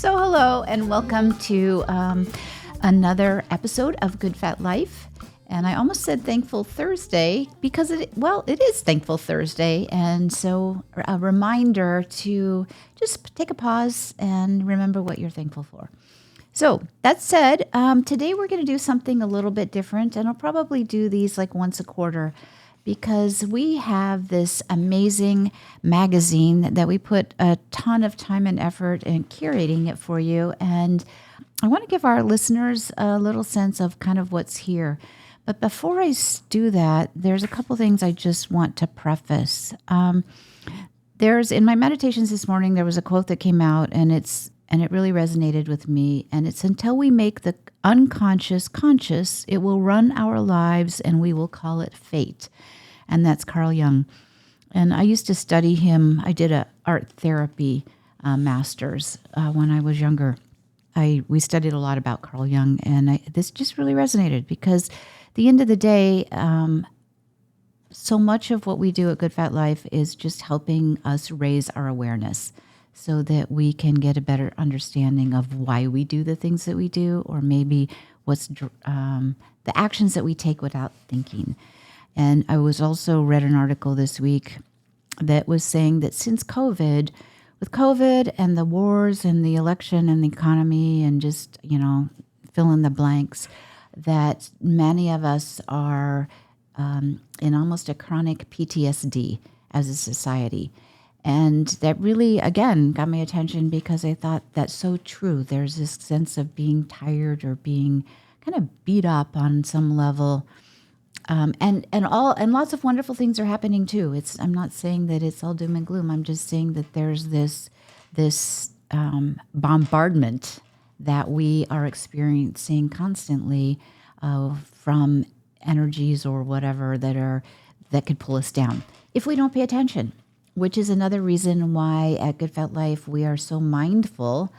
So hello and welcome to another episode of Good Fat Life. And I almost said Thankful Thursday because it is Thankful Thursday. And so a reminder to just take a pause and remember what you're thankful for. So that said, today we're going to do something a little bit different, and I'll probably do these like once a quarter because we have this amazing magazine that we put a ton of time and effort in curating it for you. And I want to give our listeners a little sense of kind of what's here. But before I do that, there's a couple things I just want to preface. There's in my meditations this morning, there was a quote that came out, and it really resonated with me. And it's, until we make the unconscious conscious, it will run our lives and we will call it fate. And that's Carl Jung. And I used to study him. I did a art therapy master's when I was younger. We studied a lot about Carl Jung, and this just really resonated because at the end of the day, so much of what we do at Good Fat Life is just helping us raise our awareness so that we can get a better understanding of why we do the things that we do, or maybe what's the actions that we take without thinking. And I was also read an article this week that was saying that since COVID, with COVID and the wars and the election and the economy and just, fill in the blanks, that many of us are in almost a chronic PTSD as a society. And that really, again, got my attention because I thought that's so true. There's this sense of being tired or being kind of beat up on some level. And lots of wonderful things are happening too. I'm not saying that it's all doom and gloom. I'm just saying that there's this bombardment that we are experiencing constantly from energies or whatever that could pull us down if we don't pay attention. Which is another reason why at Good Fat Life we are so mindful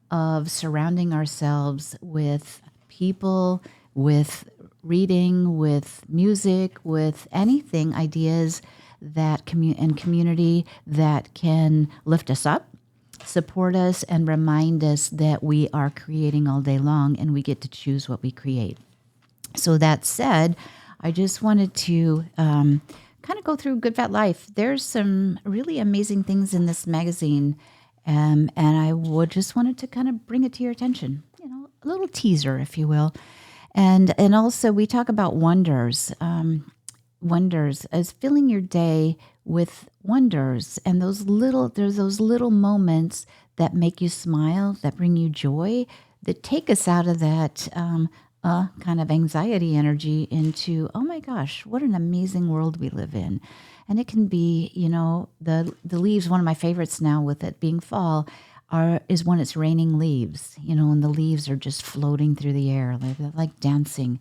of surrounding ourselves with people, with reading, with music, with anything, ideas that and community that can lift us up, support us, and remind us that we are creating all day long and we get to choose what we create. So that said, I just wanted to kind of go through Good Fat Life. There's some really amazing things in this magazine, and I just wanted to kind of bring it to your attention. A little teaser, if you will. And also we talk about wonders, wonders as filling your day with wonders, and there's those little moments that make you smile, that bring you joy, that take us out of that kind of anxiety energy into, oh my gosh, what an amazing world we live in. And it can be, the leaves, one of my favorites now with it being fall, is when it's raining leaves, and the leaves are just floating through the air, like dancing,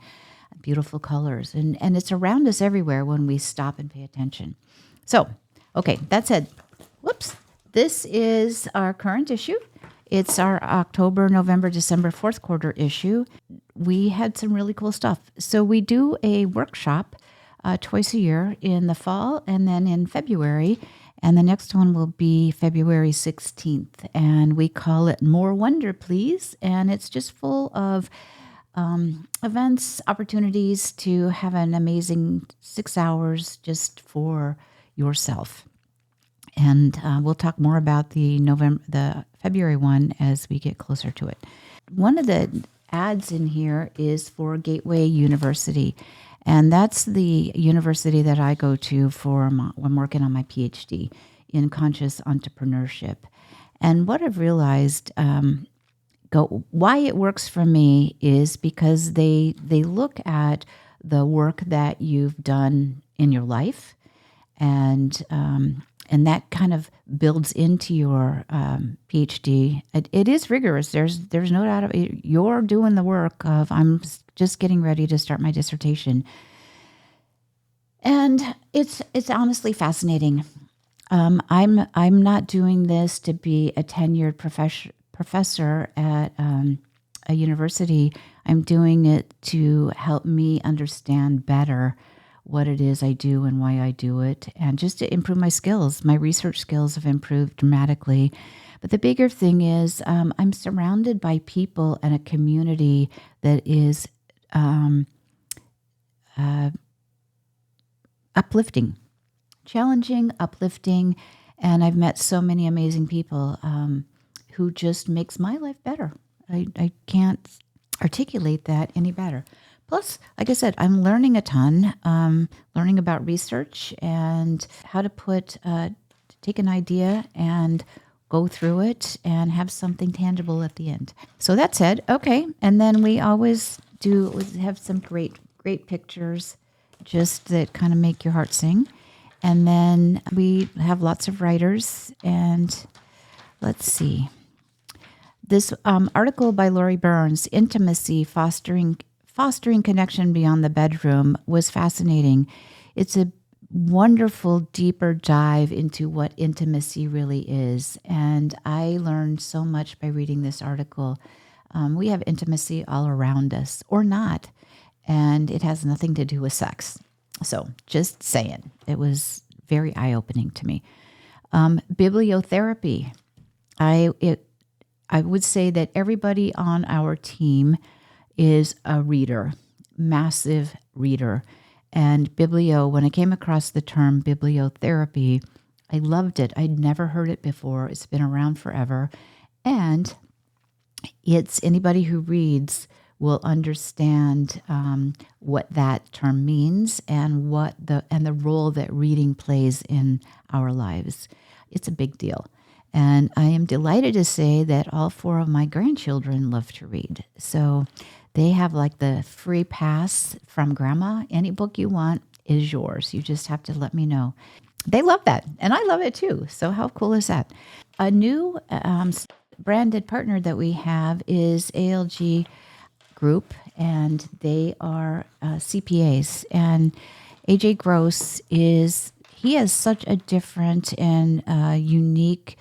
beautiful colors. And it's around us everywhere when we stop and pay attention. So, okay, that said, this is our current issue. It's our October, November, December, fourth quarter issue. We had some really cool stuff. So we do a workshop twice a year in the fall and then in February. And the next one will be February 16th. And we call it More Wonder, Please. And it's just full of events, opportunities to have an amazing 6 hours just for yourself. And we'll talk more about the February one as we get closer to it. One of the ads in here is for Gateway University. And that's the university that I go to when I'm working on my PhD in conscious entrepreneurship. And what I've realized, why it works for me is because they look at the work that you've done in your life, and that kind of builds into your PhD. It is rigorous. There's no doubt of it. You're doing the work of, I'm just getting ready to start my dissertation. And it's honestly fascinating. I'm not doing this to be a tenured professor at a university. I'm doing it to help me understand better what it is I do and why I do it, and just to improve my skills. My research skills have improved dramatically. But the bigger thing is I'm surrounded by people and a community that is uplifting, challenging, uplifting. And I've met so many amazing people who just makes my life better. I can't articulate that any better. Plus, like I said, I'm learning a ton, learning about research and how to take an idea and go through it and have something tangible at the end. So that said, okay. And then we always have some great pictures just that kind of make your heart sing. And then we have lots of writers. And let's see. This article by Lori Burns, Intimacy, Fostering Connection Beyond the Bedroom, was fascinating. It's a wonderful, deeper dive into what intimacy really is. And I learned so much by reading this article. We have intimacy all around us, or not. And it has nothing to do with sex. So just saying, it was very eye-opening to me. Bibliotherapy. I would say that everybody on our team is a reader, massive reader. And when I came across the term bibliotherapy, I loved it. I'd never heard it before. It's been around forever. And it's anybody who reads will understand what that term means and the role that reading plays in our lives. It's a big deal. And I am delighted to say that all 4 of my grandchildren love to read. So they have like the free pass from grandma. Any book you want is yours. You just have to let me know. They love that. And I love it too. So how cool is that? A new branded partner that we have is ALG Group, and they are CPAs. And AJ Gross he has such a different and unique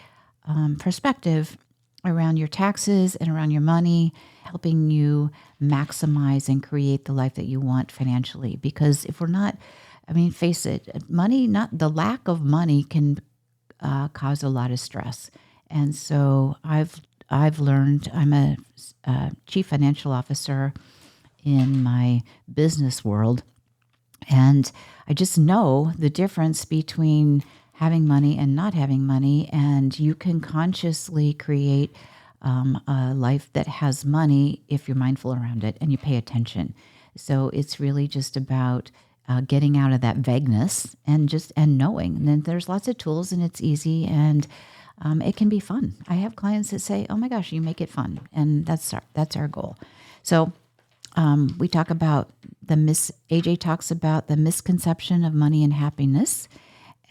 perspective around your taxes and around your money, helping you maximize and create the life that you want financially. Because if we're not, face it, the lack of money can cause a lot of stress. And so I've learned, I'm a chief financial officer in my business world, and I just know the difference between having money and not having money, and you can consciously create a life that has money if you're mindful around it and you pay attention. So it's really just about getting out of that vagueness and knowing. And then there's lots of tools, and it's easy, and it can be fun. I have clients that say, "Oh my gosh, you make it fun," and that's our goal. So we talk about AJ talks about the misconception of money and happiness.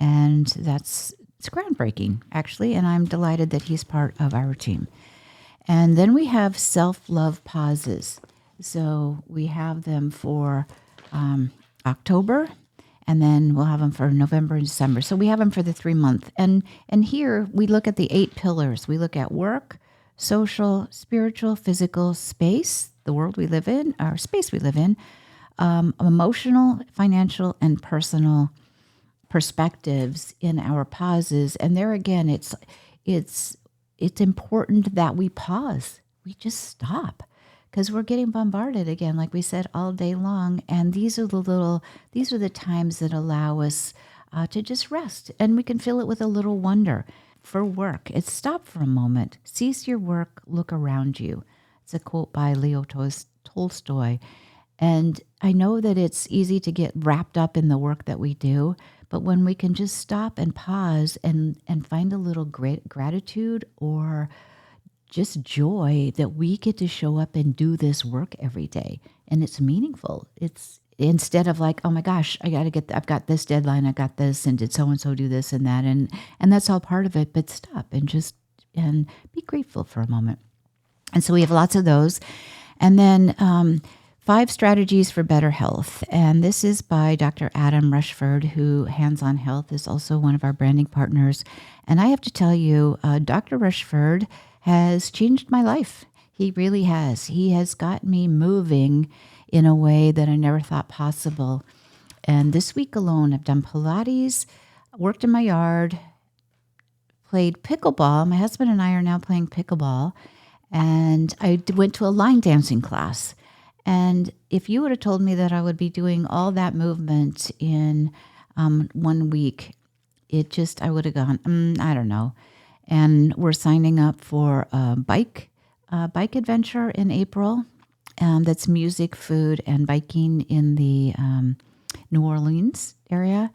And it's groundbreaking, actually, and I'm delighted that he's part of our team. And then we have self-love pauses. So we have them for October, and then we'll have them for November and December. So we have them for the 3-month. And here we look at the 8 pillars. We look at work, social, spiritual, physical, space, the world we live in, our space we live in, emotional, financial, and personal perspectives in our pauses. And there again, it's important that we pause. We just stop, because we're getting bombarded again, like we said, all day long. And these are the times that allow us to just rest, and we can fill it with a little wonder. For work, it's stop for a moment, cease your work, look around you. It's a quote by Leo Tolstoy. And I know that it's easy to get wrapped up in the work that we do, but when we can just stop and pause and find a little gratitude or just joy that we get to show up and do this work every day, and it's meaningful. It's instead of like, oh my gosh, I've got this deadline, I got this, and did so-and-so do this and that, and that's all part of it, but stop and be grateful for a moment. And so we have lots of those. And then 5 strategies for better health. And this is by Dr. Adam Rushford, who Hands on Health is also one of our branding partners. And I have to tell you, Dr. Rushford has changed my life. He really has. He has got me moving in a way that I never thought possible. And this week alone, I've done Pilates, worked in my yard, played pickleball. My husband and I are now playing pickleball. And I went to a line dancing class. And if you would have told me that I would be doing all that movement in 1 week, I would have gone, I don't know. And we're signing up for a bike adventure in April. That's music, food, and biking in the New Orleans area.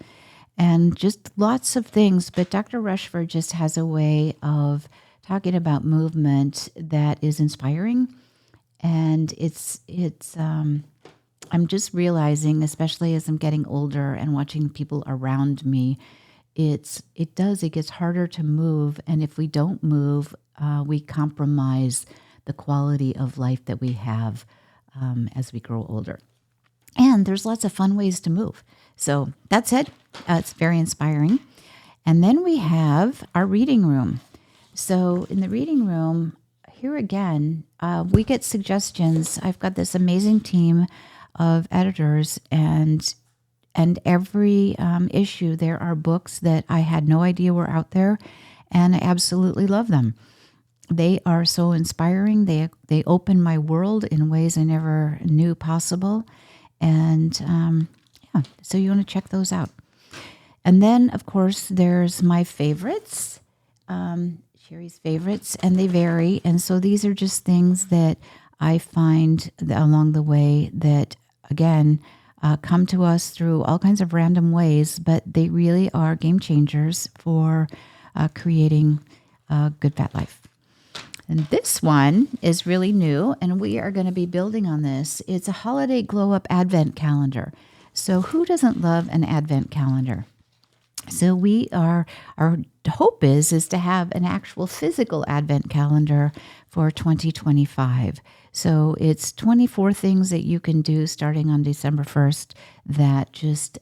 And just lots of things. But Dr. Rushford just has a way of talking about movement that is inspiring. And I'm just realizing, especially as I'm getting older and watching people around me, it gets harder to move. And if we don't move, we compromise the quality of life that we have as we grow older. And there's lots of fun ways to move. So that's it. It's very inspiring. And then we have our reading room. So in the reading room, here again, we get suggestions. I've got this amazing team of editors, and every issue, there are books that I had no idea were out there, and I absolutely love them. They are so inspiring. They open my world in ways I never knew possible. And so you want to check those out. And then, of course, there's my favorites, Sherri's favorites, and they vary. And so these are just things that I find along the way that, again, come to us through all kinds of random ways, but they really are game changers for creating a good fat life. And this one is really new, and we are going to be building on this. It's a holiday glow-up advent calendar. So who doesn't love an advent calendar? So our hope is to have an actual physical advent calendar for 2025. So it's 24 things that you can do starting on December 1st that just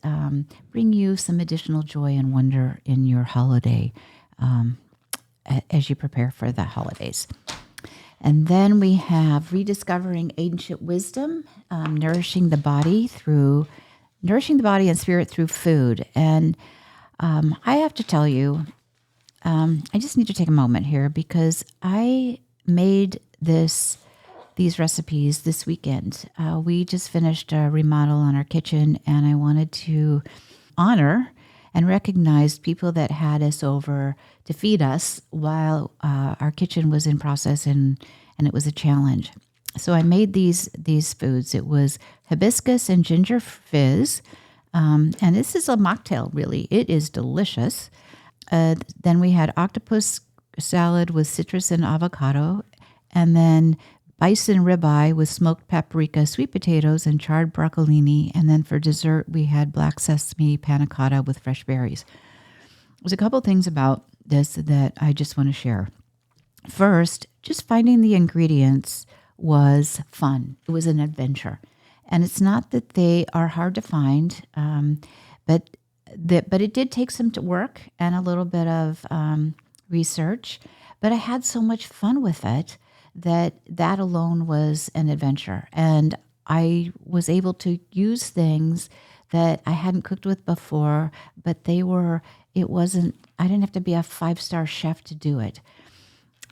bring you some additional joy and wonder in your holiday as you prepare for the holidays. And then we have rediscovering ancient wisdom, nourishing the body and spirit through food. And I have to tell you, I just need to take a moment here because I made these recipes this weekend. We just finished a remodel on our kitchen, and I wanted to honor and recognize people that had us over to feed us while our kitchen was in process, and it was a challenge. So I made these foods. It was hibiscus and ginger fizz, and this is a mocktail, really. It is delicious. Then we had octopus salad with citrus and avocado, and then bison ribeye with smoked paprika, sweet potatoes, and charred broccolini. And then for dessert, we had black sesame panna cotta with fresh berries. There's a couple things about this that I just want to share. First, just finding the ingredients was fun. It was an adventure. And it's not that they are hard to find, but it did take some work and a little bit of research. But I had so much fun with it that alone was an adventure. And I was able to use things that I hadn't cooked with before, but I didn't have to be a 5-star chef to do it.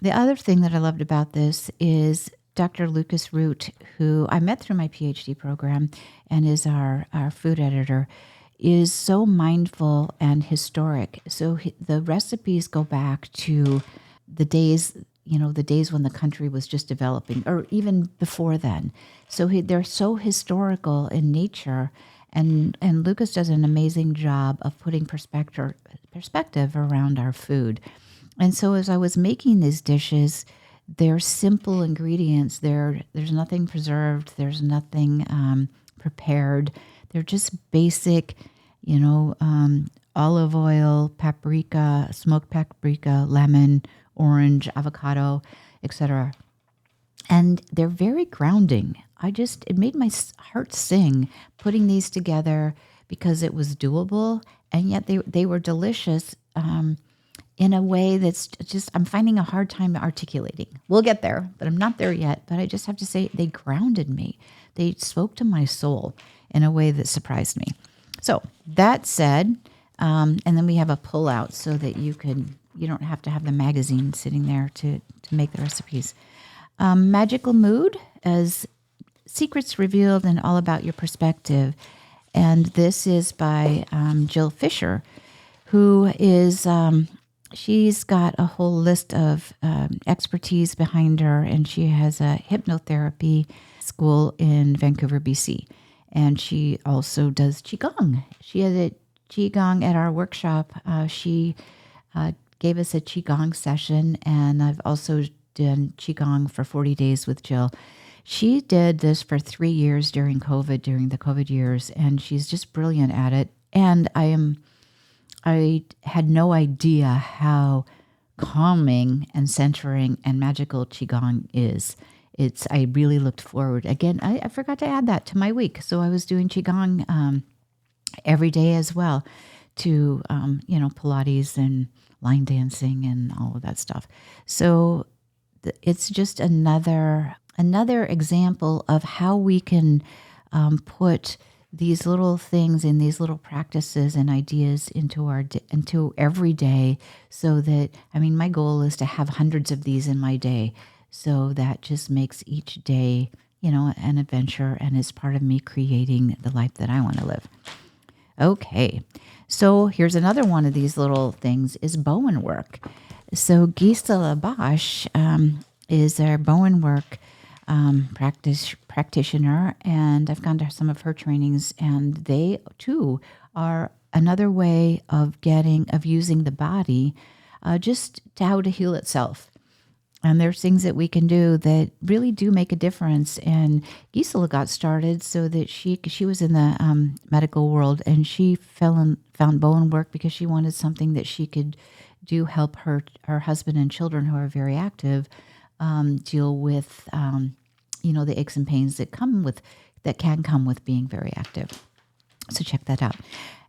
The other thing that I loved about this is Dr. Lucas Root, who I met through my PhD program and is our food editor, is so mindful and historic. So the recipes go back to the days when the country was just developing, or even before then. So they're so historical in nature, and Lucas does an amazing job of putting perspective around our food. And so as I was making these dishes, they're simple ingredients. There's nothing preserved. There's nothing prepared. They're just basic, olive oil, paprika, smoked paprika, lemon, orange, avocado, etc. And they're very grounding. It made my heart sing putting these together because it was doable, and yet they were delicious in a way that's just, I'm finding a hard time articulating. We'll get there, but I'm not there yet. But I just have to say they grounded me. They spoke to my soul in a way that surprised me. So that said, and then we have a pull-out so that you don't have to have the magazine sitting there to make the recipes. Magical Mood as Secrets Revealed and All About Your Perspective. And this is by Jill Fisher, who is, she's got a whole list of expertise behind her, and she has a hypnotherapy school in Vancouver, BC. And she also does Qigong. She had a Qigong at our workshop. She gave us a Qigong session, and I've also done Qigong for 40 days with Jill. She did this for 3 years during the COVID years, and she's just brilliant at it. And I had no idea how calming and centering and magical Qigong is. I really looked forward. Again, I forgot to add that to my week. So I was doing Qigong every day as well to, Pilates and line dancing and all of that stuff. So it's just another example of how we can put these little things and these little practices and ideas into every day, so that, my goal is to have hundreds of these in my day. So that just makes each day, an adventure, and is part of me creating the life that I want to live. Okay, so here's another one of these little things is Bowen work. So Gisela Bosch is our Bowen work practitioner, and I've gone to some of her trainings, and they too are another way of using the body just to how to heal itself. And there's things that we can do that really do make a difference. And Gisela got started so that she was in the medical world, and she found Bowen work because she wanted something that she could do help her husband and children, who are very active, deal with the aches and pains that can come with being very active. So check that out.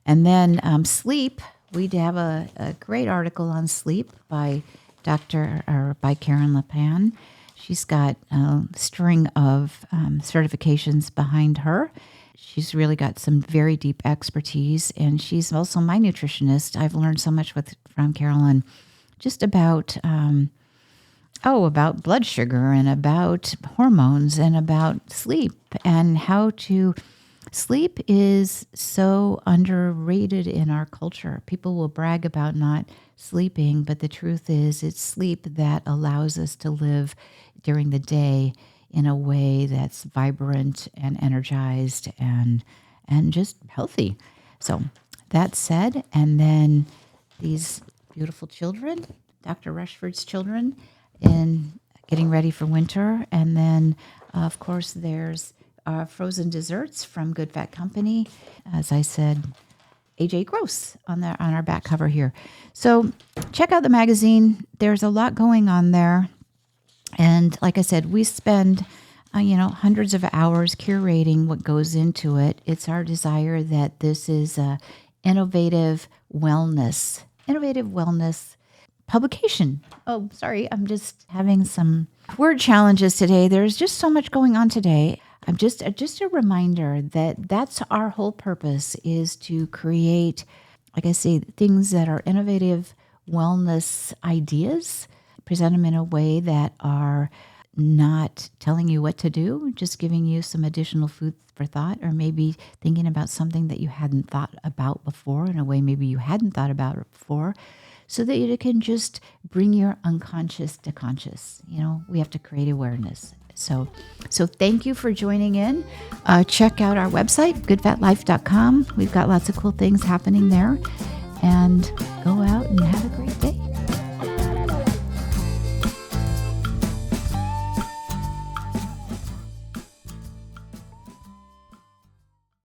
And then sleep. We have a great article on sleep by Karen LePan. She's got a string of certifications behind her. She's really got some very deep expertise, and she's also my nutritionist. I've learned so much from Carolyn, just about blood sugar and about hormones and about sleep, and how to sleep is so underrated in our culture. People will brag about not sleeping, but the truth is it's sleep that allows us to live during the day in a way that's vibrant and energized and just healthy. So that said, and then these beautiful children, Dr. Rushford's children, in getting ready for winter. And then, of course, there's frozen desserts from Good Fat Company. As I said, AJ Gross on our back cover here. So check out the magazine. There's a lot going on there. And like I said, we spend hundreds of hours curating what goes into it. It's our desire that this is a innovative wellness publication. Oh, sorry, I'm just having some word challenges today. There's just so much going on today. I'm just a reminder that that's our whole purpose, is to create, like I say, things that are innovative wellness ideas, present them in a way that are not telling you what to do, just giving you some additional food for thought, or maybe thinking about something that you hadn't thought about before in a way maybe you hadn't thought about it before, so that you can just bring your unconscious to conscious. We have to create awareness. So thank you for joining in. Check out our website, goodfatlife.com. We've got lots of cool things happening there. And go